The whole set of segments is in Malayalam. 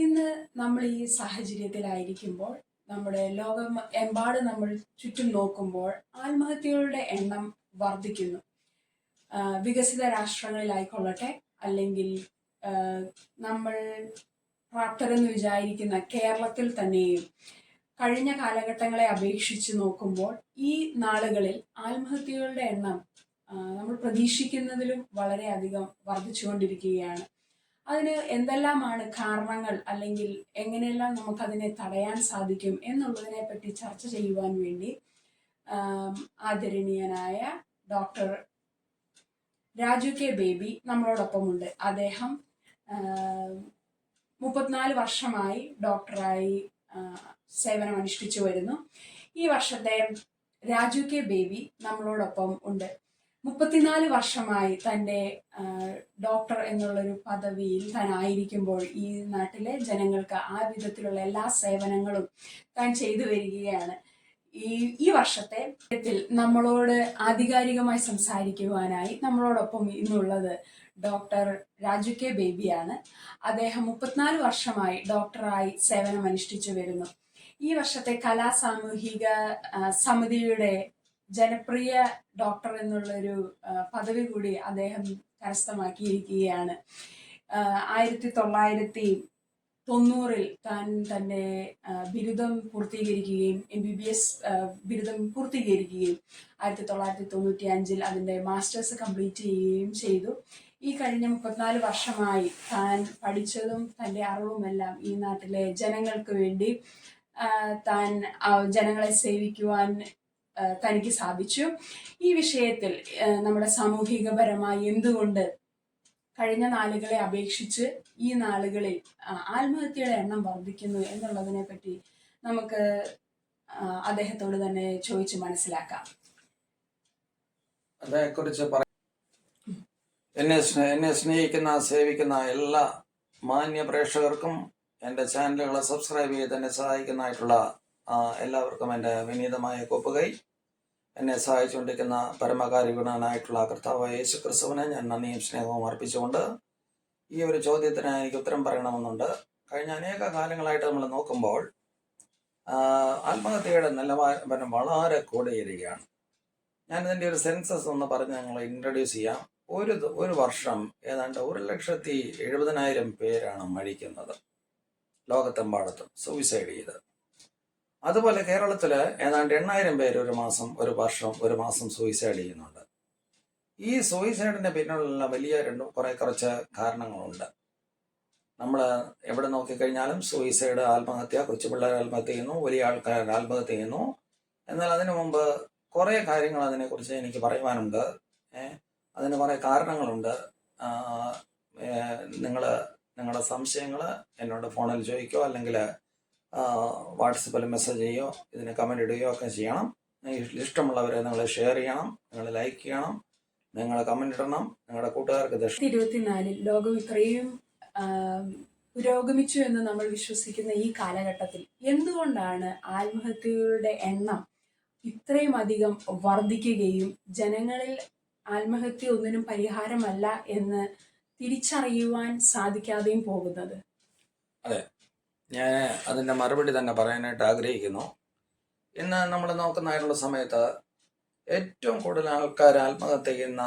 ഇന്ന് നമ്മൾ ഈ സാഹചര്യത്തിലായിരിക്കുമ്പോൾ നമ്മുടെ ലോകം എമ്പാടും നമ്മൾ ചുറ്റും നോക്കുമ്പോൾ ആത്മഹത്യകളുടെ എണ്ണം വർദ്ധിക്കുന്നു. വികസിത രാഷ്ട്രങ്ങളിലായിക്കൊള്ളട്ടെ, അല്ലെങ്കിൽ നമ്മൾ പ്രാപ്തരെന്ന് വിചാരിക്കുന്ന കേരളത്തിൽ തന്നെയും കഴിഞ്ഞ കാലഘട്ടങ്ങളെ അപേക്ഷിച്ച് നോക്കുമ്പോൾ ഈ നാളുകളിൽ ആത്മഹത്യകളുടെ എണ്ണം നമ്മൾ പ്രതീക്ഷിക്കുന്നതിലും വളരെയധികം വർദ്ധിച്ചുകൊണ്ടിരിക്കുകയാണ്. അതിന് എന്തെല്ലാമാണ് കാരണങ്ങൾ, അല്ലെങ്കിൽ എങ്ങനെയെല്ലാം നമുക്കതിനെ തടയാൻ സാധിക്കും എന്നുള്ളതിനെ പറ്റി ചർച്ച ചെയ്യുവാൻ വേണ്ടി ആദരണീയനായ ഡോക്ടർ രാജു കെ ബേബി നമ്മളോടൊപ്പമുണ്ട്. അദ്ദേഹം 34 വർഷമായി ഡോക്ടറായി സേവനമനുഷ്ഠിച്ചു വരുന്നു. ഈ വർഷത്തെ രാജു കെ ബേബി നമ്മളോടൊപ്പം ഉണ്ട്. 34 വർഷമായി തൻ്റെ ഡോക്ടർ എന്നുള്ളൊരു പദവിയിൽ താനായിരിക്കുമ്പോൾ ഈ നാട്ടിലെ ജനങ്ങൾക്ക് ആ വിധത്തിലുള്ള എല്ലാ സേവനങ്ങളും താൻ ചെയ്തു വരികയാണ്. ഈ വർഷത്തെ നമ്മളോട് ആധികാരികമായി സംസാരിക്കുവാനായി നമ്മളോടൊപ്പം ഇന്നുള്ളത് ഡോക്ടർ രാജു കെ ബേബിയാണ്. അദ്ദേഹം 34 വർഷമായി ഡോക്ടറായി സേവനമനുഷ്ഠിച്ചു വരുന്നു. ഈ വർഷത്തെ കലാസാമൂഹിക സമിതിയുടെ ജനപ്രിയ ഡോക്ടർ എന്നുള്ളൊരു പദവി കൂടി അദ്ദേഹം കരസ്ഥമാക്കിയിരിക്കുകയാണ്. 1990 താൻ തൻ്റെ ബിരുദം പൂർത്തീകരിക്കുകയും MBBS ബിരുദം പൂർത്തീകരിക്കുകയും 1995 അതിൻ്റെ മാസ്റ്റേഴ്സ് കംപ്ലീറ്റ് ചെയ്യുകയും ചെയ്തു. ഈ കഴിഞ്ഞ 34 വർഷമായി താൻ പഠിച്ചതും തൻ്റെ അറിവുമെല്ലാം ഈ നാട്ടിലെ ജനങ്ങൾക്ക് വേണ്ടി താൻ ജനങ്ങളെ സേവിക്കുവാൻ തനിക്ക് സാധിച്ചു. ഈ വിഷയത്തിൽ നമ്മുടെ സാമൂഹികപരമായി എന്തുകൊണ്ട് കഴിഞ്ഞ നാളുകളെ അപേക്ഷിച്ച് ഈ നാളുകളിൽ ആത്മഹത്യയുടെ എണ്ണം വർദ്ധിക്കുന്നു എന്നുള്ളതിനെ പറ്റി നമുക്ക് അദ്ദേഹത്തോട് തന്നെ ചോദിച്ച് മനസ്സിലാക്കാം. അതേക്കുറിച്ച് എന്നെ സ്നേഹിക്കുന്ന സേവിക്കുന്ന എല്ലാ മാന്യ പ്രേക്ഷകർക്കും എൻ്റെ ചാനലുകളെ സബ്സ്ക്രൈബ് ചെയ്ത് എന്നെ സഹായിക്കുന്നതായിട്ടുള്ള എല്ലാവർക്കും എൻ്റെ വിനീതമായ കൊപ്പുകൈ. എന്നെ സഹായിച്ചുകൊണ്ടിരിക്കുന്ന പരമകാരുണ്യനായിട്ടുള്ള കർത്താവായ യേശു ക്രിസ്തുവിനെ ഞാൻ നന്ദിയും സ്നേഹവും അർപ്പിച്ചുകൊണ്ട് ഈ ഒരു ചോദ്യത്തിന് എനിക്ക് ഉത്തരം പറയണമെന്നുണ്ട്. കഴിഞ്ഞ അനേക കാലങ്ങളായിട്ട് നമ്മൾ നോക്കുമ്പോൾ ആത്മഹത്യയുടെ നിലവാരം വളരെ കൂടിയിരിക്കുകയാണ്. ഞാനിതിൻ്റെ ഒരു സെൻസസ് ഒന്ന് പറഞ്ഞ് ഞങ്ങൾ ഇൻട്രൊഡ്യൂസ് ചെയ്യാം. ഒരു വർഷം ഏതാണ്ട് 1,70,000 പേരാണ് മരിക്കുന്നത് ലോകത്തെമ്പാടത്തും സൂയിസൈഡ് ചെയ്ത്. അതുപോലെ കേരളത്തിൽ ഏതാണ്ട് 8,000 പേര് ഒരു മാസം സൂയിസൈഡ് ചെയ്യുന്നുണ്ട്. ഈ സൂയിസൈഡിന്റെ പിന്നിലുള്ള വലിയ കുറച്ച് കാരണങ്ങളുണ്ട്. നമ്മൾ എവിടെ നോക്കിക്കഴിഞ്ഞാലും സൂയിസൈഡ്, ആത്മഹത്യ, കൊച്ചുപിള്ളേർ ആത്മഹത്യ ചെയ്യുന്നു, വലിയ ആൾക്കാർ ആത്മഹത്യ ചെയ്യുന്നു. എന്നാൽ അതിനു മുമ്പ് കുറേ കാര്യങ്ങൾ അതിനെക്കുറിച്ച് എനിക്ക് പറയുവാനുണ്ട്. അതിന് കുറേ കാരണങ്ങളുണ്ട്. നിങ്ങളുടെ സംശയങ്ങൾ എന്നോട് ഫോണിൽ ചോദിക്കോ, അല്ലെങ്കിൽ വാട്സപ്പിൽ മെസ്സേജ് ചെയ്യോ, ഇതിന് കമൻ്റ് ഇടുകയോ ഒക്കെ ചെയ്യണം. ഇഷ്ടമുള്ളവരെ നിങ്ങൾ ഷെയർ ചെയ്യണം, നിങ്ങൾ ലൈക്ക് ചെയ്യണം, നിങ്ങൾ കമൻ്റ് ഇടണം. നിങ്ങളുടെ കൂട്ടുകാർക്ക് 2024 ലോകം ഇത്രയും പുരോഗമിച്ചു എന്ന് നമ്മൾ വിശ്വസിക്കുന്ന ഈ കാലഘട്ടത്തിൽ എന്തുകൊണ്ടാണ് ആത്മഹത്യകളുടെ എണ്ണം ഇത്രയും അധികം വർദ്ധിക്കുകയും ജനങ്ങളിൽ ആത്മഹത്യ ഒന്നിനും പരിഹാരമല്ല എന്ന് തിരിച്ചറിയുവാൻ സാധിക്കാതെയും പോകുന്നത്? അതെ, ഞാൻ അതിൻ്റെ മറുപടി തന്നെ പറയാനായിട്ട് ആഗ്രഹിക്കുന്നു. ഇന്ന് നമ്മൾ നോക്കുന്നതായിട്ടുള്ള സമയത്ത് ഏറ്റവും കൂടുതൽ ആൾക്കാർ ആത്മഹത്യ ചെയ്യുന്ന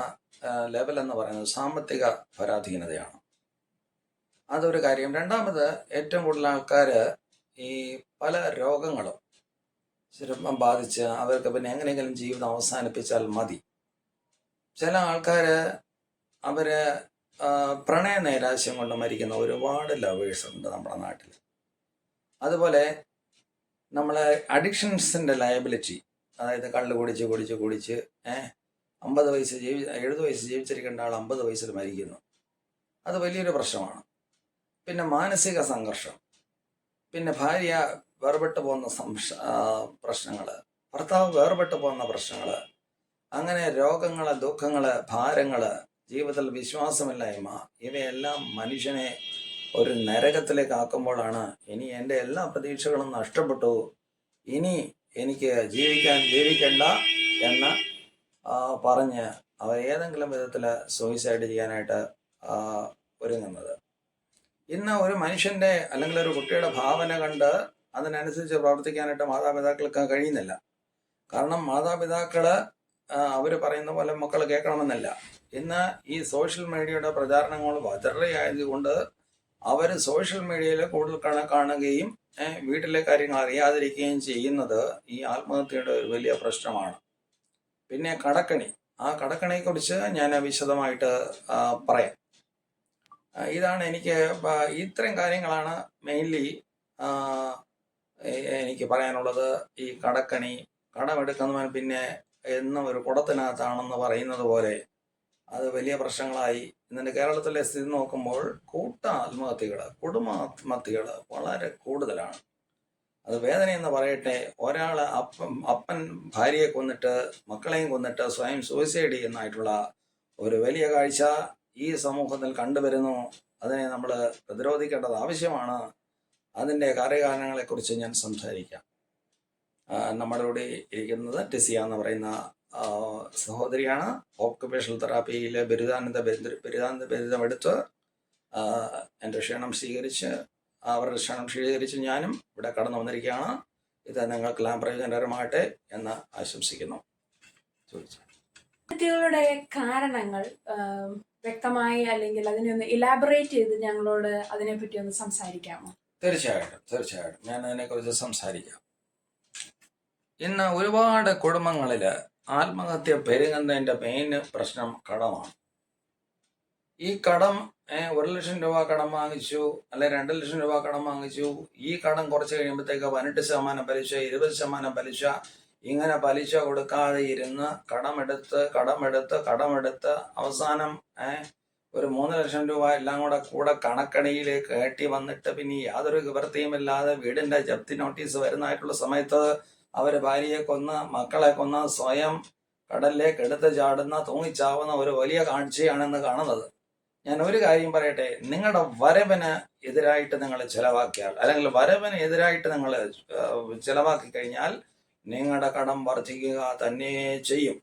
ലെവൽ എന്ന് പറയുന്നത് സാമ്പത്തിക പരാധീനതയാണ്. അതൊരു കാര്യം. രണ്ടാമത്, ഏറ്റവും കൂടുതൽ ആൾക്കാർ ഈ പല രോഗങ്ങളും ചിലപ്പം ബാധിച്ച് അവർക്ക് പിന്നെ എങ്ങനെയെങ്കിലും ജീവിതം അവസാനിപ്പിച്ചാൽ മതി. ചില ആൾക്കാർ പ്രണയ നൈരാശ്യം കൊണ്ട് മരിക്കുന്ന ഒരുപാട് ലവേഴ്സ് ഉണ്ട് നമ്മുടെ നാട്ടിൽ. അതുപോലെ നമ്മളെ അഡിക്ഷൻസിൻ്റെ ലയബിലിറ്റി, അതായത് കള്ള് കുടിച്ച് 70 വയസ്സ് ജീവിച്ചിരിക്കേണ്ട ആൾ 50 വയസ്സിൽ മരിക്കുന്നു. അത് വലിയൊരു പ്രശ്നമാണ്. പിന്നെ മാനസിക സംഘർഷം, പിന്നെ ഭാര്യ വേർപെട്ടു പോകുന്ന പ്രശ്നങ്ങൾ, ഭർത്താവ് വേർപെട്ടു പോകുന്ന പ്രശ്നങ്ങൾ, അങ്ങനെ രോഗങ്ങൾ, ദുഃഖങ്ങൾ, ഭാരങ്ങൾ, ജീവിതത്തിൽ വിശ്വാസമില്ലായ്മ, ഇവയെല്ലാം മനുഷ്യനെ ഒരു നരകത്തിലേക്ക് ആക്കുമ്പോഴാണ് ഇനി എൻ്റെ എല്ലാ പ്രതീക്ഷകളും നഷ്ടപ്പെട്ടു, ഇനി എനിക്ക് ജീവിക്കണ്ട എന്ന് പറഞ്ഞ് അവർ ഏതെങ്കിലും വിധത്തിൽ സൂയിസൈഡ് ചെയ്യാനായിട്ട് ഒരുങ്ങുന്നത്. ഇന്ന് ഒരു മനുഷ്യന്റെ അല്ലെങ്കിൽ ഒരു കുട്ടിയുടെ ഭാവന കണ്ട് അതിനനുസരിച്ച് പ്രവർത്തിക്കാനായിട്ട് മാതാപിതാക്കൾക്ക് കഴിയുന്നില്ല. കാരണം മാതാപിതാക്കള് അവർ പറയുന്ന പോലെ മക്കൾ കേൾക്കണമെന്നില്ല. ഇന്ന് ഈ സോഷ്യൽ മീഡിയയുടെ പ്രചാരണങ്ങൾ വളരെ ആയതുകൊണ്ട് അവർ സോഷ്യൽ മീഡിയയിൽ കൂടുതൽ കാണുകയും വീട്ടിലെ കാര്യങ്ങൾ അറിയാതിരിക്കുകയും ചെയ്യുന്നത് ഈ ആത്മഹത്യയുടെ ഒരു വലിയ പ്രശ്നമാണ്. പിന്നെ കടക്കണി, ആ കടക്കണിയെക്കുറിച്ച് ഞാൻ വിശദമായിട്ട് പറയാം. ഇതാണ് എനിക്ക് ഇത്രയും കാര്യങ്ങളാണ് മെയിൻലി എനിക്ക് പറയാനുള്ളത്. ഈ കടക്കണി, കടമെടുക്കുന്നവൻ പിന്നെ എന്നും ഒരു കുടത്തിനകത്താണെന്ന് പറയുന്നത് പോലെ അത് വലിയ പ്രശ്നങ്ങളായി. ഇന്നിൻ്റെ കേരളത്തിലെ സ്ഥിതി നോക്കുമ്പോൾ കുടുംബ ആത്മഹത്യകൾ വളരെ കൂടുതലാണ്. അത് വേദനയെന്ന് പറയട്ടെ, ഒരാൾ അപ്പൻ ഭാര്യയെ കൊന്നിട്ട് മക്കളെയും കൊന്നിട്ട് സ്വയം സൂയിസൈഡ് ചെയ്യുന്നതായിട്ടുള്ള ഒരു വലിയ കാഴ്ച ഈ സമൂഹത്തിൽ കണ്ടുവരുന്നു. അതിനെ നമ്മൾ പ്രതിരോധിക്കേണ്ടത് ആവശ്യമാണ്. അതിൻ്റെ കാര്യകാരണങ്ങളെക്കുറിച്ച് ഞാൻ സംസാരിക്കാം. നമ്മുടെ കൂടെ ഇരിക്കുന്നത് ടെസിയ എന്ന് പറയുന്ന സഹോദരിയാണ്. ഓക്കുപേഷണൽ തെറാപ്പിയിലെ ബിരുദാനന്ദ ബിരുദമെടുത്ത് എൻ്റെ ക്ഷണം സ്വീകരിച്ച് അവരുടെ ക്ഷണം സ്വീകരിച്ച് ഞാനും ഇവിടെ കടന്നു വന്നിരിക്കുകയാണ്. ഇത് നിങ്ങൾക്കെല്ലാം പ്രയോജനകരമാകട്ടെ എന്ന് ആശംസിക്കുന്നു. ആത്മഹത്യകളുടെ കാരണങ്ങൾ വ്യക്തമായി അല്ലെങ്കിൽ അതിനെ ഒന്ന് ഇലാബറേറ്റ് ചെയ്ത് ഞങ്ങളോട് അതിനെപ്പറ്റി ഒന്ന് സംസാരിക്കാമോ? തീർച്ചയായിട്ടും ഞാൻ അതിനെക്കുറിച്ച് സംസാരിക്കാം. ഇന്ന് ഒരുപാട് കുടുംബങ്ങളിൽ ആത്മഹത്യ പെരുകുന്നതിൻ്റെ മെയിൻ പ്രശ്നം കടമാണ്. ഈ കടം 1,00,000 രൂപ കടം വാങ്ങിച്ചു, അല്ലെ 2,00,000 രൂപ കടം വാങ്ങിച്ചു. ഈ കടം കുറച്ച് കഴിയുമ്പോഴത്തേക്ക് 18% പലിശ, 20% പലിശ, ഇങ്ങനെ പലിശ കൊടുക്കാതെ ഇരുന്ന് കടമെടുത്ത് അവസാനം ഒരു 3,00,000 രൂപ എല്ലാം കൂടെ കണക്കണിയിലേക്ക് കയറ്റി വന്നിട്ട് പിന്നെ യാതൊരു നിവൃത്തിയുമില്ലാതെ വീടിന്റെ ജപ്തി നോട്ടീസ് വരുന്നതായിട്ടുള്ള സമയത്ത് അവർ ഭാര്യയെ കൊന്ന് മക്കളെ കൊന്ന് സ്വയം കടലിലേക്ക് എടുത്ത് ചാടുന്ന തൂങ്ങിച്ചാവുന്ന ഒരു വലിയ കാഴ്ചയാണെന്ന് കാണുന്നത്. ഞാൻ ഒരു കാര്യം പറയട്ടെ, നിങ്ങളുടെ വരവിന് എതിരായിട്ട് നിങ്ങൾ ചെലവാക്കിയാൽ, അല്ലെങ്കിൽ വരവിന് എതിരായിട്ട് നിങ്ങൾ ചെലവാക്കി കഴിഞ്ഞാൽ നിങ്ങളുടെ കടം വർദ്ധിക്കുക തന്നെ ചെയ്യും.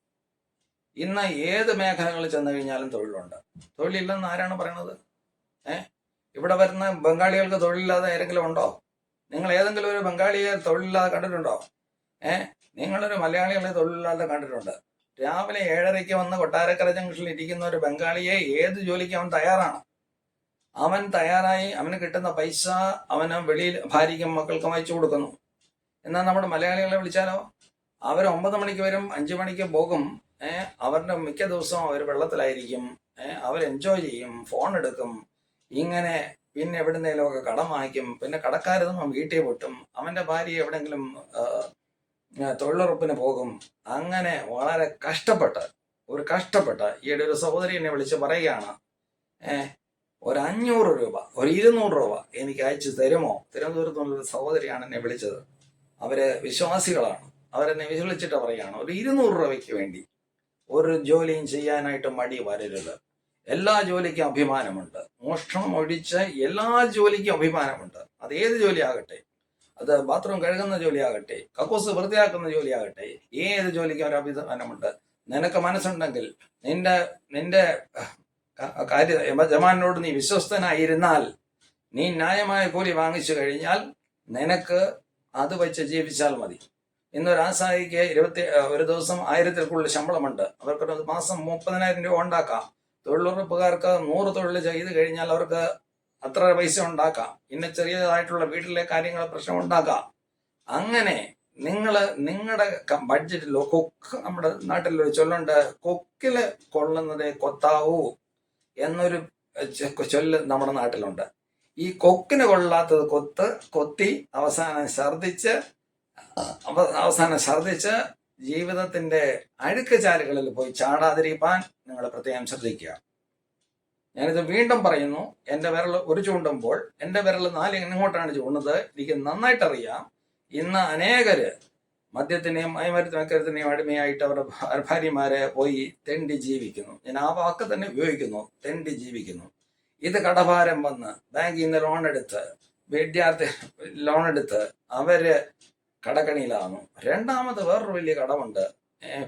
ഇന്ന് ഏത് മേഖലകളിൽ ചെന്ന് കഴിഞ്ഞാലും തൊഴിലുണ്ട്. തൊഴിലില്ലെന്ന് ആരാണ് പറയണത്? ഇവിടെ വരുന്ന ബംഗാളികൾക്ക് തൊഴിലില്ലാതെ ആരെങ്കിലും ഉണ്ടോ? നിങ്ങൾ ഏതെങ്കിലും ഒരു ബംഗാളിയെ തൊഴിലില്ലാതെ കണ്ടിട്ടുണ്ടോ? നിങ്ങളൊരു മലയാളികളെ തൊഴിലില്ലാതെ കണ്ടിട്ടുണ്ട്? രാവിലെ 7:30 വന്ന് കൊട്ടാരക്കര ജംഗ്ഷനിൽ ഇരിക്കുന്ന ഒരു ബംഗാളിയെ ഏത് ജോലിക്ക് അവൻ തയ്യാറാണ്. അവൻ തയ്യാറായി, അവന് കിട്ടുന്ന പൈസ അവന് വെളിയിൽ ഭാര്യയ്ക്കും മക്കൾക്കും അയച്ചു കൊടുക്കുന്നു. എന്നാൽ നമ്മുടെ മലയാളികളെ വിളിച്ചാലോ, അവർ 9 മണിക്ക് വരും, 5 മണിക്ക് പോകും. അവരുടെ മിക്ക ദിവസവും അവർ വെള്ളത്തിലായിരിക്കും. അവർ എൻജോയ് ചെയ്യും, ഫോൺ എടുക്കും, ഇങ്ങനെ പിന്നെ എവിടുന്നേലുമൊക്കെ കടം വാങ്ങിക്കും. പിന്നെ കടക്കാരൊന്നും വീട്ടിൽ പൊട്ടും. അവൻ്റെ ഭാര്യ എവിടെയെങ്കിലും തൊഴിലുറപ്പിന് പോകും. അങ്ങനെ വളരെ കഷ്ടപ്പെട്ട് ഈയിടെ ഒരു സഹോദരി എന്നെ വിളിച്ച് പറയുകയാണ്, ഒരു 500 രൂപ, ഒരു 200 രൂപ എനിക്ക് അയച്ചു തരുമോ? തിരുവനന്തപുരത്തുള്ളൊരു സഹോദരിയാണ് എന്നെ വിളിച്ചത്. അവര് വിശ്വാസികളാണ്. അവരെന്നെ വിളിച്ചിട്ട് പറയുകയാണ്, ഒരു 200 രൂപയ്ക്ക് വേണ്ടി ഒരു ജോലിയും ചെയ്യാനായിട്ട് മടി വരരുത്. എല്ലാ ജോലിക്കും അഭിമാനമുണ്ട്. മോഷണം ഒഴിച്ച് എല്ലാ ജോലിക്കും അഭിമാനമുണ്ട്. അത് ഏത് ജോലിയാകട്ടെ, അത് ബാത്റൂം കഴുകുന്ന ജോലിയാകട്ടെ, കക്കൂസ് വൃത്തിയാക്കുന്ന ജോലിയാകട്ടെ, ഏത് ജോലിക്കും ഒരു അഭിമാനമുണ്ട്. നിനക്ക് മനസ്സുണ്ടെങ്കിൽ, നിന്റെ യജമാനോട് നീ വിശ്വസ്തനായിരുന്നാൽ, നീ ന്യായമായ കൂലി വാങ്ങിച്ചു കഴിഞ്ഞാൽ നിനക്ക് അത് വെച്ച് ജീവിച്ചാൽ മതി. ഇന്നൊരു ആശാരിക്ക് ഒരു ദിവസം 1000-ൽ കൂടുതൽ ശമ്പളമുണ്ട്. അവർക്കൊരു മാസം 30,000 രൂപ ഉണ്ടാക്കാം. തൊഴിലുറപ്പുകാർക്ക് 100 തൊഴിൽ ചെയ്ത് കഴിഞ്ഞാൽ അവർക്ക് അത്ര പൈസ ഉണ്ടാക്കാം. ഇന്ന് ചെറിയതായിട്ടുള്ള വീട്ടിലെ കാര്യങ്ങൾ പ്രശ്നം ഉണ്ടാക്കാം. അങ്ങനെ നിങ്ങളുടെ ബഡ്ജറ്റിലോ നമ്മുടെ നാട്ടിലൊരു ചൊല്ലുണ്ട്, കൊക്കില് കൊള്ളുന്നതേ കൊത്താവൂ എന്നൊരു ചൊല്ല് നമ്മുടെ നാട്ടിലുണ്ട്. ഈ കൊക്കിന് കൊള്ളാത്തത് കൊത്തി അവസാനം ഛർദിച്ച് ജീവിതത്തിന്റെ അഴുക്ക് ചാലുകളിൽ പോയി ചാടാതിരിക്കാൻ നിങ്ങൾ പ്രത്യേകം ശ്രദ്ധിക്കുക. ഞാനിത് വീണ്ടും പറയുന്നു. എൻ്റെ വിരൽ ഒരു ചൂണ്ടുമ്പോൾ എൻ്റെ വിരൽ 4 ഇങ്ങോട്ടാണ് ചൂണ്ടുന്നത്. എനിക്ക് നന്നായിട്ടറിയാം, ഇന്ന് അനേകര് മദ്യത്തിനെയും മയമരുത്തിനെയും അടിമയായിട്ട് അവരുടെ ഭാര്യമാരെ പോയി തെണ്ടി ജീവിക്കുന്നു. ഞാൻ ആ വാക്ക് തന്നെ ഉപയോഗിക്കുന്നു, തെണ്ടി ജീവിക്കുന്നു. ഇത് കടഭാരം വന്ന് ബാങ്കിൽ നിന്ന് വിദ്യാർത്ഥി ലോൺ എടുത്ത് അവര് കടക്കണിയിലാകുന്നു. രണ്ടാമത് വേറൊരു വലിയ കടമുണ്ട്.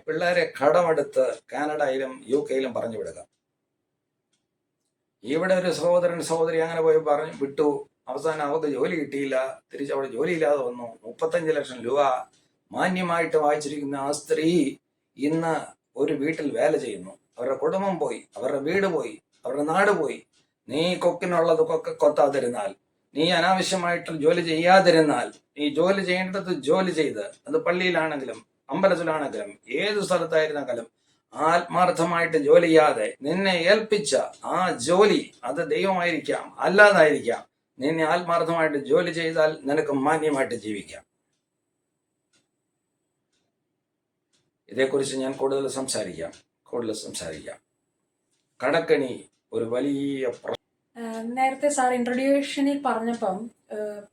പിള്ളേരെ കടമെടുത്ത് കാനഡയിലും UK പറഞ്ഞു വിടുക. ഇവിടെ ഒരു സഹോദരൻ സഹോദരി അങ്ങനെ പോയി പറഞ്ഞു വിട്ടു. അവസാനം അവർക്ക് ജോലി കിട്ടിയില്ല. തിരിച്ച് അവിടെ ജോലിയില്ലാതെ വന്നു. 35 ലക്ഷം രൂപ മാന്യമായിട്ട് വായിച്ചിരിക്കുന്ന ആ സ്ത്രീ ഇന്ന് ഒരു വീട്ടിൽ വേല ചെയ്യുന്നു. അവരുടെ കുടുംബം പോയി, അവരുടെ വീട് പോയി, അവരുടെ നാട് പോയി. നീ കൊക്കിനുള്ളത് കൊത്താതിരുന്നാൽ, നീ അനാവശ്യമായിട്ട് ജോലി ചെയ്യാതിരുന്നാൽ, നീ ജോലി ചെയ്യേണ്ടത് ജോലി ചെയ്ത്, അത് പള്ളിയിലാണെങ്കിലും അമ്പലത്തിലാണെങ്കിലും ഏത് സ്ഥലത്തായിരുന്നെങ്കിലും ആത്മാർത്ഥമായിട്ട് ജോലി ചെയ്യാതെ നിന്നെ ഏൽപ്പിച്ച ആ ജോലി, അത് ദൈവമായിരിക്കാം അല്ലാതായിരിക്കാം, നിന്നെ ആത്മാർത്ഥമായിട്ട് ജോലി ചെയ്താൽ നിനക്ക് മാന്യമായിട്ട് ജീവിക്കാം. ഇതേക്കുറിച്ച് ഞാൻ കൂടുതൽ സംസാരിക്കാം. കടക്കണി ഒരു വലിയ നേരത്തെ സാർ ഇൻട്രൊഡ്യൂഷനിൽ പറഞ്ഞപ്പം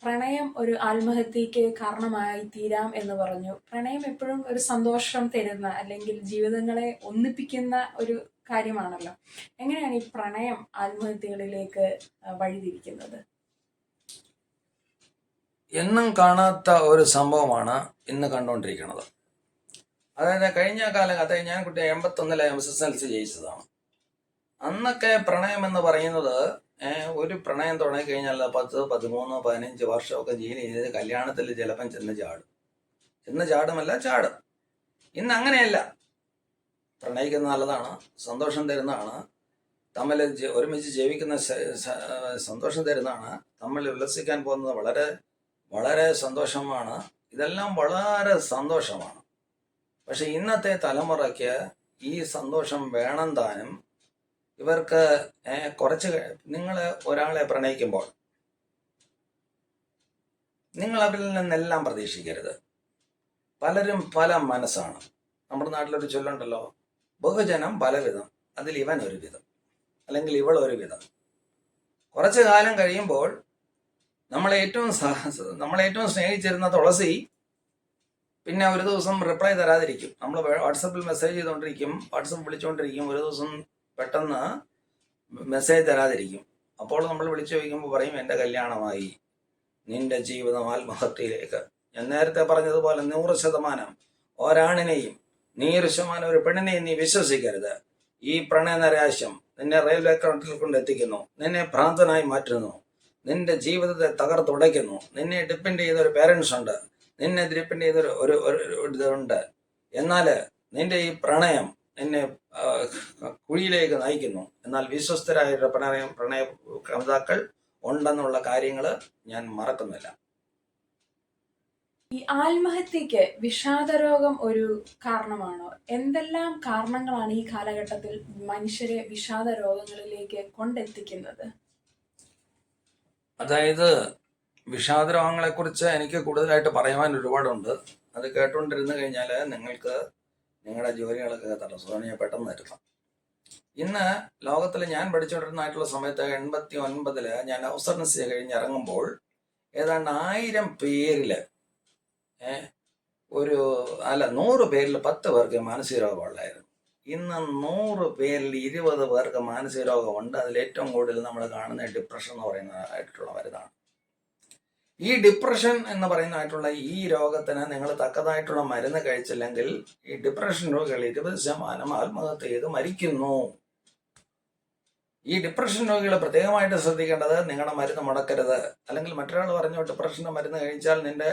പ്രണയം ഒരു ആത്മഹത്യക്ക് കാരണമായി തീരാം എന്ന് പറഞ്ഞു. പ്രണയം എപ്പോഴും ഒരു സന്തോഷം തരുന്ന അല്ലെങ്കിൽ ജീവിതങ്ങളെ ഒന്നിപ്പിക്കുന്ന ഒരു കാര്യമാണല്ലോ. എങ്ങനെയാണ് ഈ പ്രണയം ആത്മഹത്യകളിലേക്ക് വഴിതിരിക്കുന്നത്? എന്നും കാണാത്ത ഒരു സംഭവമാണ് ഇന്ന് കണ്ടുകൊണ്ടിരിക്കുന്നത്. അതായത് കഴിഞ്ഞ കാലഘട്ടത്തിൽ ഞാൻ കുട്ടി 81 SSLC ജയിച്ചതാണ്. അന്നൊക്കെ പ്രണയം എന്ന് പറയുന്നത് ഒരു പ്രണയം തുടങ്ങി കഴിഞ്ഞാൽ 10, 13, 15 വർഷമൊക്കെ ജോലി ചെയ്ത് കല്യാണത്തിൽ ചിലപ്പം ചാടും. ഇന്ന് അങ്ങനെയല്ല. പ്രണയിക്കുന്നത് നല്ലതാണ്, സന്തോഷം തരുന്നതാണ്, തമ്മിൽ ഒരുമിച്ച് ജീവിക്കുന്ന സന്തോഷം തരുന്നതാണ്, തമ്മിൽ ഉല്ലസിക്കാൻ പോകുന്നത് വളരെ വളരെ സന്തോഷമാണ്. ഇതെല്ലാം വളരെ സന്തോഷമാണ്. പക്ഷെ ഇന്നത്തെ തലമുറയ്ക്ക് ഈ സന്തോഷം വേണം താനും. ഇവർക്ക് നിങ്ങൾ ഒരാളെ പ്രണയിക്കുമ്പോൾ നിങ്ങൾ അവരിൽ നിന്നെല്ലാം പ്രതീക്ഷിക്കരുത്. പലരും പല മനസ്സാണ്. നമ്മുടെ നാട്ടിലൊരു ചൊല്ലുണ്ടല്ലോ, ബഹുജനം പലവിധം, അതിൽ ഇവൻ ഒരു വിധം അല്ലെങ്കിൽ ഇവൾ ഒരു വിധം. കുറച്ചു കാലം കഴിയുമ്പോൾ നമ്മളെ ഏറ്റവും സ്നേഹിച്ചിരുന്ന തുളസി പിന്നെ ഒരു ദിവസം റിപ്ലൈ തരാതിരിക്കും. നമ്മൾ വാട്സപ്പിൽ മെസ്സേജ് ചെയ്തുകൊണ്ടിരിക്കും, വാട്സപ്പ് വിളിച്ചുകൊണ്ടിരിക്കും, ഒരു ദിവസം പെട്ടെന്ന് മെസ്സേജ് തരാതിരിക്കും. അപ്പോൾ നമ്മൾ വിളിച്ചു ചോദിക്കുമ്പോൾ പറയും, എൻ്റെ കല്യാണമായി, നിന്റെ ജീവിതം ആത്മഹത്യയിലേക്ക്. ഞാൻ നേരത്തെ പറഞ്ഞതുപോലെ 100% ഒരാണിനെയും 100% ഒരു പെണ്ണിനെയും നീ വിശ്വസിക്കരുത്. ഈ പ്രണയനൈരാശ്യം നിന്നെ റെയിൽവേ കൗണ്ടിൽ കൊണ്ടെത്തിക്കുന്നു, നിന്നെ ഭ്രാന്തനായി മാറ്റുന്നു, നിന്റെ ജീവിതത്തെ തകർത്തുടയ്ക്കുന്നു. നിന്നെ ഡിപ്പെൻഡ് ചെയ്ത ഒരു പേരൻസ് ഉണ്ട്, നിന്നെ ഡിപ്പെൻഡ് ചെയ്ത ഒരു ഇതുണ്ട്. എന്നാൽ നിന്റെ ഈ പ്രണയം നിന്നെ കുഴിയിലേക്ക് നയിക്കുന്നു. എന്നാൽ വിശ്വസ്തരായ പ്രണയ കവിതാക്കൾ ഉണ്ടെന്നുള്ള കാര്യങ്ങൾ ഞാൻ മറക്കുന്നില്ല. ഈ ആത്മഹത്യക്ക് വിഷാദരോഗം ഒരു കാരണമാണോ? എന്തെല്ലാം കാരണങ്ങളാണ് ഈ കാലഘട്ടത്തിൽ മനുഷ്യരെ വിഷാദ രോഗങ്ങളിലേക്ക് കൊണ്ടെത്തിക്കുന്നത്? അതായത് വിഷാദരോഗങ്ങളെ കുറിച്ച് എനിക്ക് കൂടുതലായിട്ട് പറയുവാൻ ഒരുപാടുണ്ട്. അത് കേട്ടുകൊണ്ടിരുന്നു കഴിഞ്ഞാൽ നിങ്ങൾക്ക് നിങ്ങളുടെ ജോലികളൊക്കെ തടസ്സമാണ്. ഞാൻ പെട്ടെന്ന് നിർത്താം. ഇന്ന് ലോകത്തിൽ ഞാൻ പഠിച്ചുകൊണ്ടിരുന്നതായിട്ടുള്ള സമയത്ത് 89 ഞാൻ ഔസർനസ് കഴിഞ്ഞിറങ്ങുമ്പോൾ ഏതാണ്ട് 1000 പേരില് 100 പേരിൽ 10 പേർക്ക് മാനസിക രോഗമുള്ളായിരുന്നു. ഇന്ന് 100 പേരിൽ 20 പേർക്ക് മാനസിക രോഗമുണ്ട്. അതിൽ ഏറ്റവും കൂടുതൽ നമ്മൾ കാണുന്ന ഡിപ്രഷൻ എന്ന് പറയുന്നതായിട്ടുള്ള മരുന്നാണ്. ഈ ഡിപ്രഷൻ എന്ന് പറയുന്നതായിട്ടുള്ള ഈ രോഗത്തിന് നിങ്ങൾ തക്കതായിട്ടുള്ള മരുന്ന് കഴിച്ചില്ലെങ്കിൽ ഈ ഡിപ്രഷൻ രോഗികൾ 20% ആത്മഹത്യ ചെയ്ത് മരിക്കുന്നു. ഈ ഡിപ്രഷൻ രോഗികൾ പ്രത്യേകമായിട്ട് ശ്രദ്ധിക്കേണ്ടത്, നിങ്ങളുടെ മരുന്ന് മുടക്കരുത്. അല്ലെങ്കിൽ മറ്റൊരാൾ പറഞ്ഞു ഡിപ്രഷന്റെ മരുന്ന് കഴിച്ചാൽ നിന്റെ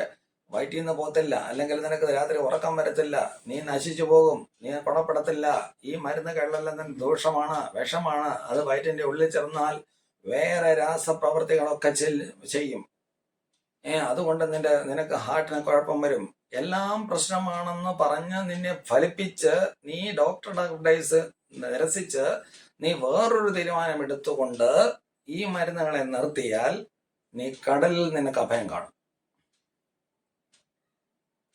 വയറ്റിൽ നിന്ന് പോകത്തില്ല, അല്ലെങ്കിൽ നിനക്ക് രാത്രി ഉറക്കം വരത്തില്ല, നീ നശിച്ചു പോകും, നീ ഗുണപ്പെടത്തില്ല. ഈ മരുന്നുകളിലെല്ലാം തന്നെ ദോഷമാണ്, വിഷമാണ്. അത് വയറ്റിന്റെ ഉള്ളിൽ ചേർന്നാൽ വേറെ രാസപ്രവർത്തികളൊക്കെ ചെയ്യും. അതുകൊണ്ട് നിനക്ക് ഹാർട്ടിന് കുഴപ്പം വരും. എല്ലാം പ്രശ്നമാണെന്ന് പറഞ്ഞ് നിന്നെ ഫലിപ്പിച്ച് നീ ഡോക്ടറുടെ അഡ്വൈസ് നിരസിച്ച് നീ വേറൊരു തീരുമാനം എടുത്തുകൊണ്ട് ഈ മരുന്നുകളെ നിർത്തിയാൽ നീ കടലിൽ നിനക്ക് അഭയം കാണും.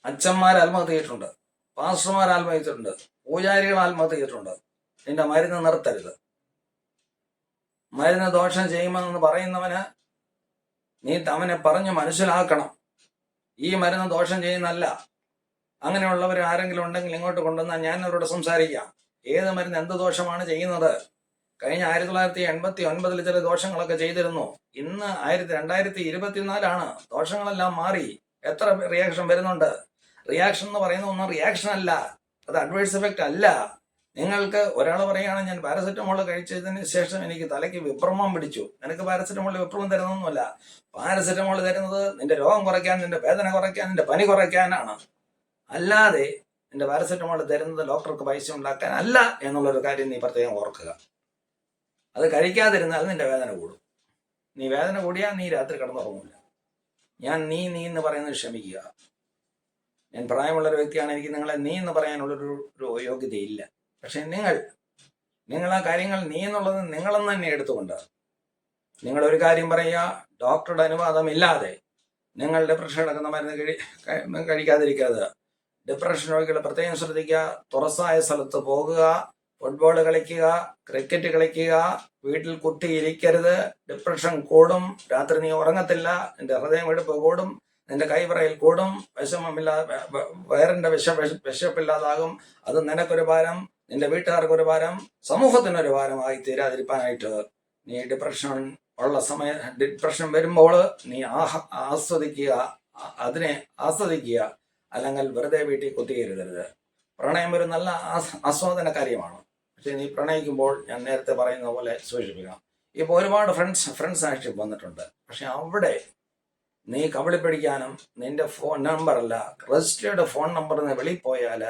അച്ഛന്മാർ ആത്മഹത്യ ചെയ്തിട്ടുണ്ട്, പാസ്റ്റർമാർ ആത്മഹത്യ ചെയ്തിട്ടുണ്ട്, പൂജാരികൾ ആത്മഹത്യ ചെയ്തിട്ടുണ്ട്. നിന്റെ മരുന്ന് നിർത്തരുത്. മരുന്ന് ദോഷം ചെയ്യുമെന്ന് പറയുന്നവന് നീ അവനെ പറഞ്ഞ് മനസ്സിലാക്കണം, ഈ മരുന്ന് ദോഷം ചെയ്യുന്നല്ല. അങ്ങനെയുള്ളവർ ആരെങ്കിലും ഉണ്ടെങ്കിൽ ഇങ്ങോട്ട് കൊണ്ടുവന്നാൽ ഞാൻ അവരോട് സംസാരിക്കാം. ഏത് മരുന്ന് എന്ത് ദോഷമാണ് ചെയ്യുന്നത്? കഴിഞ്ഞ 1989 ചില ദോഷങ്ങളൊക്കെ ചെയ്തിരുന്നു. ഇന്ന് 2024 ദോഷങ്ങളെല്ലാം മാറി. എത്ര റിയാക്ഷൻ വരുന്നുണ്ട്? റിയാക്ഷൻ എന്ന് പറയുന്ന ഒന്നും റിയാക്ഷൻ അല്ല, അത് അഡ്വേഴ്സ് എഫക്റ്റ് അല്ല. നിങ്ങൾക്ക് ഒരാൾ പറയുകയാണ് ഞാൻ പാരസെറ്റമോൾ കഴിച്ചതിന് ശേഷം എനിക്ക് തലയ്ക്ക് വിഭ്രമം പിടിച്ചു. നിനക്ക് പാരസെറ്റമോൾ വിഭ്രമം തരുന്നൊന്നുമല്ല. പാരസെറ്റമോൾ തരുന്നത് നിന്റെ രോഗം കുറയ്ക്കാൻ, നിന്റെ വേദന കുറയ്ക്കാൻ, നിന്റെ പനി കുറയ്ക്കാനാണ്. അല്ലാതെ നിന്റെ പാരസെറ്റമോൾ തരുന്നത് ഡോക്ടർക്ക് പൈസ ഉണ്ടാക്കാൻ അല്ല എന്നുള്ളൊരു കാര്യം നീ പ്രത്യേകം ഓർക്കുക. അത് കഴിക്കാതിരുന്നാൽ നിന്റെ വേദന കൂടും. നീ വേദന കൂടിയാൽ നീ രാത്രി കിടന്നുറങ്ങില്ല. ഞാൻ നീ എന്ന് പറയുന്നത് ക്ഷമിക്കുക. ഞാൻ പ്രായമുള്ളൊരു വ്യക്തിയാണ്. എനിക്ക് നിങ്ങളെ നീ എന്ന് പറയാനുള്ളൊരു യോഗ്യതയില്ല. പക്ഷെ നിങ്ങൾ ആ കാര്യങ്ങൾ നീ എന്നുള്ളത് നിങ്ങളെന്ന് തന്നെ എടുത്തുകൊണ്ട് നിങ്ങളൊരു കാര്യം പറയുക, ഡോക്ടറുടെ അനുവാദമില്ലാതെ നിങ്ങൾ ഡിപ്രഷൻ എടുക്കുന്ന മരുന്ന് കഴിക്കാതിരിക്കരുത്. ഡിപ്രഷൻ രോഗികൾ പ്രത്യേകം ശ്രദ്ധിക്കുക. തുറസായ സ്ഥലത്ത് പോകുക, ഫുട്ബോൾ കളിക്കുക, ക്രിക്കറ്റ് കളിക്കുക, വീട്ടിൽ കുത്തിയിരിക്കരുത്. ഡിപ്രഷൻ കൂടും. രാത്രി നീ ഉറങ്ങത്തില്ല. നിന്റെ ഹൃദയമെടുപ്പ് കൂടും, നിന്റെ കൈവിറയിൽ കൂടും, വയറിന്റെ വിശപ്പില്ലാതാകും. അത് നിനക്കൊരു ഭാരം, നിന്റെ വീട്ടുകാർക്കൊരു ഭാരം, സമൂഹത്തിനൊരു ഭാരമായി തീരാതിരിക്കാനായിട്ട് നീ ഡിപ്രഷൻ വരുമ്പോൾ നീ അതിനെ ആസ്വദിക്കുക. അല്ലെങ്കിൽ വെറുതെ വീട്ടിൽ കുത്തിക്കരുതരുത്. പ്രണയം ഒരു നല്ല ആസ്വാദന കാര്യമാണ്. പക്ഷെ നീ പ്രണയിക്കുമ്പോൾ ഞാൻ നേരത്തെ പറയുന്ന പോലെ സൂക്ഷിപ്പിക്കണം. ഇപ്പോൾ ഒരുപാട് ഫ്രണ്ട്സ് വന്നിട്ടുണ്ട്. പക്ഷെ അവിടെ നീ കബളിപ്പിടിക്കാനും നിന്റെ ഫോൺ നമ്പറല്ല രജിസ്റ്റേർഡ് ഫോൺ നമ്പറിന് വെളിയിൽ പോയാൽ,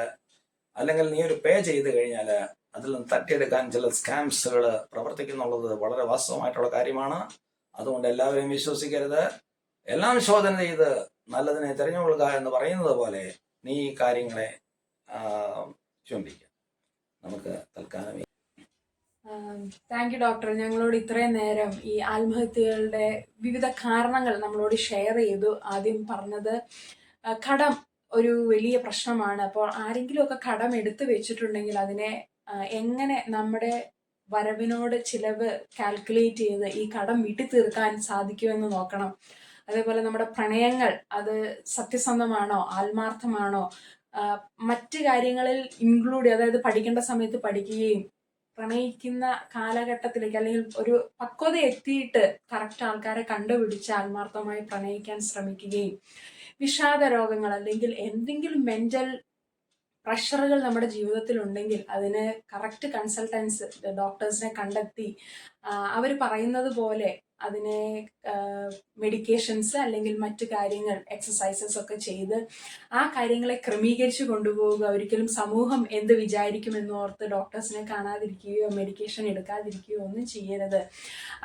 അല്ലെങ്കിൽ നീ ഒരു പേ ചെയ്ത് കഴിഞ്ഞാൽ അതിൽ നിന്ന് തട്ടിയെടുക്കാൻ ചില സ്കാംസുകൾ പ്രവർത്തിക്കുന്നുള്ളത് വളരെ വാസ്തവമായിട്ടുള്ള കാര്യമാണ്. അതുകൊണ്ട് എല്ലാവരെയും വിശ്വസിക്കരുത്. എല്ലാം ശോധന ചെയ്ത് നല്ലതിനെ തിരഞ്ഞുകൊള്ളുക എന്ന് പറയുന്നത് പോലെ നീ ഈ കാര്യങ്ങളെ ചുംബിക്കുക. നമുക്ക് തൽക്കാലം താങ്ക് യു ഡോക്ടർ. ഞങ്ങളോട് ഇത്രയും നേരം ഈ ആത്മഹത്യകളുടെ വിവിധ കാരണങ്ങൾ നമ്മളോട് ഷെയർ ചെയ്തു. ആദ്യം പറഞ്ഞത് കടം ഒരു വലിയ പ്രശ്നമാണ്. അപ്പോൾ ആരെങ്കിലുമൊക്കെ കടം എടുത്തു വെച്ചിട്ടുണ്ടെങ്കിൽ അതിനെ എങ്ങനെ നമ്മുടെ വരവിനോട് ചിലവ് കാൽക്കുലേറ്റ് ചെയ്ത് ഈ കടം വീട്ടി തീർക്കാൻ സാധിക്കുമെന്ന് നോക്കണം. അതേപോലെ നമ്മുടെ പ്രണയങ്ങൾ അത് സത്യസന്ധമാണോ, ആത്മാർത്ഥമാണോ, മറ്റ് കാര്യങ്ങളിൽ ഇൻക്ലൂഡ്, അതായത് പഠിക്കേണ്ട സമയത്ത് പഠിക്കുകയും പ്രണയിക്കുന്ന കാലഘട്ടത്തിലേക്ക് അല്ലെങ്കിൽ ഒരു പക്വത എത്തിയിട്ട് കറക്റ്റ് ആൾക്കാരെ കണ്ടുപിടിച്ച് ആത്മാർത്ഥമായി പ്രണയിക്കാൻ ശ്രമിക്കുകയും, വിഷാദ രോഗങ്ങൾ അല്ലെങ്കിൽ എന്തെങ്കിലും മെന്റൽ പ്രഷറുകൾ നമ്മുടെ ജീവിതത്തിൽ ഉണ്ടെങ്കിൽ അതിന് കറക്റ്റ് കൺസൾട്ടൻസ് ഡോക്ടേഴ്സിനെ കണ്ടെത്തി അവർ പറയുന്നത് പോലെ അതിനെ മെഡിക്കേഷൻസ് അല്ലെങ്കിൽ മറ്റു കാര്യങ്ങൾ എക്സസൈസസ് ഒക്കെ ചെയ്ത് ആ കാര്യങ്ങളെ ക്രമീകരിച്ച് കൊണ്ടുപോവുക. ഒരിക്കലും സമൂഹം എന്ത് വിചാരിക്കുമെന്ന് ഓർത്ത് ഡോക്ടേഴ്സിനെ കാണാതിരിക്കുകയോ മെഡിക്കേഷൻ എടുക്കാതിരിക്കുകയോ ഒന്നും ചെയ്യരുത്.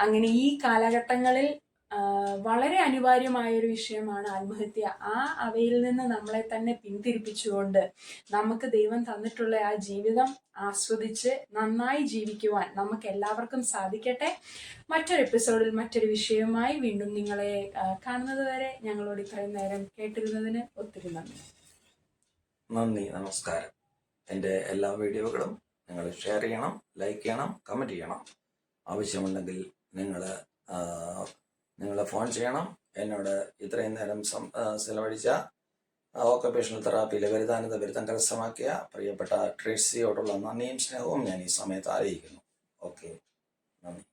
അങ്ങനെ ഈ കാലഘട്ടങ്ങളിൽ വളരെ അനിവാര്യമായൊരു വിഷയമാണ് ആത്മഹത്യ. അവയിൽ നിന്ന് നമ്മളെ തന്നെ പിന്തിരിപ്പിച്ചുകൊണ്ട് നമുക്ക് ദൈവം തന്നിട്ടുള്ള ആ ജീവിതം ആസ്വദിച്ച് നന്നായി ജീവിക്കുവാൻ നമുക്ക് എല്ലാവർക്കും സാധിക്കട്ടെ. മറ്റൊരു എപ്പിസോഡിൽ മറ്റൊരു വിഷയവുമായി വീണ്ടും നിങ്ങളെ കാണുന്നത് വരെ ഞങ്ങളോട് ഇത്രയും നേരം കേട്ടിരുന്നതിന് ഒത്തിരി നന്ദി. നമസ്കാരം. എൻ്റെ എല്ലാ വീഡിയോകളും നിങ്ങൾ ഷെയർ ചെയ്യണം, ലൈക്ക് ചെയ്യണം, കമൻറ്റ് ചെയ്യണം. ആവശ്യമുണ്ടെങ്കിൽ നിങ്ങൾ ഫോൺ ചെയ്യണം. എന്നോട് ഇത്രയും നേരം ചെലവഴിച്ച ഓക്കുപേഷണൽ തെറാപ്പിയിലെ ബിരുദം കരസ്ഥമാക്കിയ പ്രിയപ്പെട്ട ട്രേസിയോടുള്ള നന്ദിയും സ്നേഹവും ഞാൻ ഈ സമയത്ത് അറിയിക്കുന്നു. ഓക്കെ, നന്ദി.